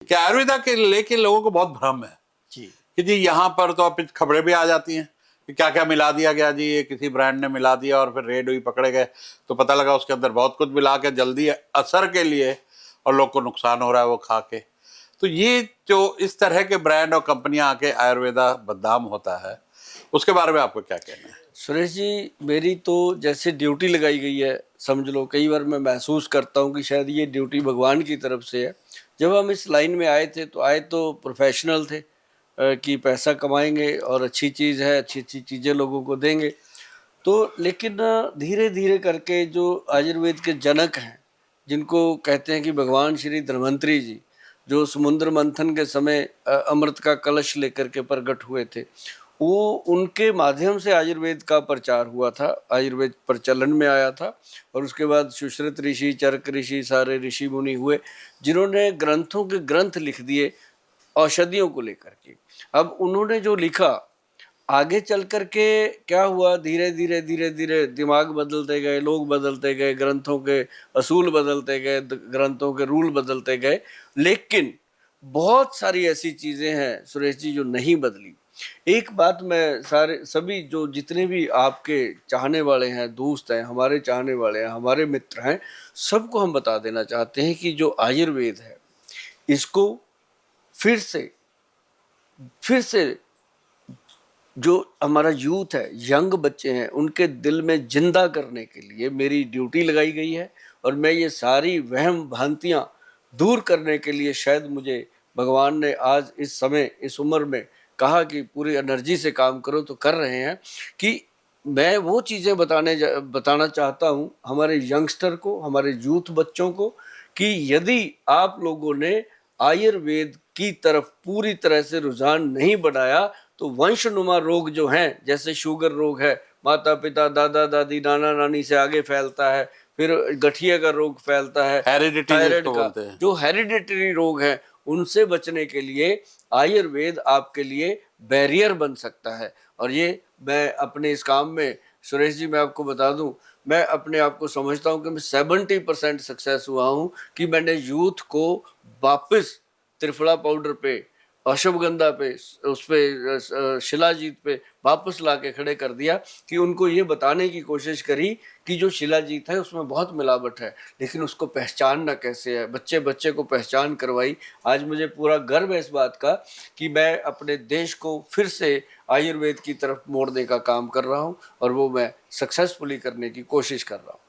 कि आयुर्वेदा के लेके लोगों को बहुत भ्रम है जी कि जी यहाँ पर तो अब खबरें भी आ जाती हैं कि क्या क्या मिला दिया गया जी, ये किसी ब्रांड ने मिला दिया और फिर रेड हुई, पकड़े गए तो पता लगा उसके अंदर बहुत कुछ मिला के जल्दी असर के लिए और लोग को नुकसान हो रहा है वो खा के। तो ये जो इस तरह के ब्रांड और कंपनियां आके आयुर्वेदा बदनाम होता है, उसके बारे में आपको क्या कहना है? सुरेश जी, मेरी तो जैसे ड्यूटी लगाई गई है, समझ लो कई बार मैं महसूस करता हूँ कि शायद ये ड्यूटी भगवान की तरफ से है। जब हम इस लाइन में आए थे तो आए तो प्रोफेशनल थे कि पैसा कमाएंगे और अच्छी चीज़ है, अच्छी अच्छी चीज़ें लोगों को देंगे। तो लेकिन धीरे धीरे करके जो आयुर्वेद के जनक हैं, जिनको कहते हैं कि भगवान श्री धन्वंतरी जी, जो समुद्र मंथन के समय अमृत का कलश लेकर के प्रकट हुए थे, वो उनके माध्यम से आयुर्वेद का प्रचार हुआ था, आयुर्वेद प्रचलन में आया था। और उसके बाद सुश्रुत ऋषि, चरक ऋषि, सारे ऋषि मुनि हुए जिन्होंने ग्रंथों के ग्रंथ लिख दिए औषधियों को लेकर के। अब उन्होंने जो लिखा, आगे चल कर के क्या हुआ, धीरे धीरे धीरे धीरे दिमाग बदलते गए, लोग बदलते गए, ग्रंथों के असूल बदलते गए, ग्रंथों के रूल बदलते गए, लेकिन बहुत सारी ऐसी चीजें हैं सुरेश जी जो नहीं बदली। एक बात मैं सारे सभी जो जितने भी आपके चाहने वाले हैं, दोस्त हैं, हमारे चाहने वाले हैं, हमारे मित्र हैं, सबको हम बता देना चाहते हैं कि जो आयुर्वेद है, इसको फिर से जो हमारा यूथ है, यंग बच्चे हैं, उनके दिल में जिंदा करने के लिए मेरी ड्यूटी लगाई गई है। और मैं ये सारी वहम भ्रांतियाँ दूर करने के लिए शायद मुझे भगवान ने आज इस समय, इस उम्र में कहा कि पूरी एनर्जी से काम करो, तो कर रहे हैं। कि मैं वो चीज़ें बताना चाहता हूँ हमारे यंगस्टर को, हमारे यूथ बच्चों को, कि यदि आप लोगों ने आयुर्वेद की तरफ पूरी तरह से रुझान नहीं बनाया तो वंशनुमा रोग जो हैं, जैसे शुगर रोग है, माता पिता, दादा दादी, नाना नानी से आगे फैलता है, फिर गठिया का रोग फैलता है, हेरिडिटी थायराइड जिसको का, बोलते हैं। जो हेरिडिटरी रोग है, उनसे बचने के लिए आयुर्वेद आपके लिए बैरियर बन सकता है। और ये मैं अपने इस काम में, सुरेश जी मैं आपको बता दूं, मैं अपने आप को समझता हूं कि मैं 70% सक्सेस हुआ हूं कि मैंने यूथ को वापस त्रिफला पाउडर पे, अश्वगंधा पे, उस पे शिलाजीत पे वापस ला के खड़े कर दिया। कि उनको ये बताने की कोशिश करी कि जो शिलाजीत है उसमें बहुत मिलावट है, लेकिन उसको पहचानना कैसे है, बच्चे बच्चे को पहचान करवाई। आज मुझे पूरा गर्व है इस बात का कि मैं अपने देश को फिर से आयुर्वेद की तरफ मोड़ने का काम कर रहा हूँ, और वो मैं सक्सेसफुली करने की कोशिश कर रहा हूँ।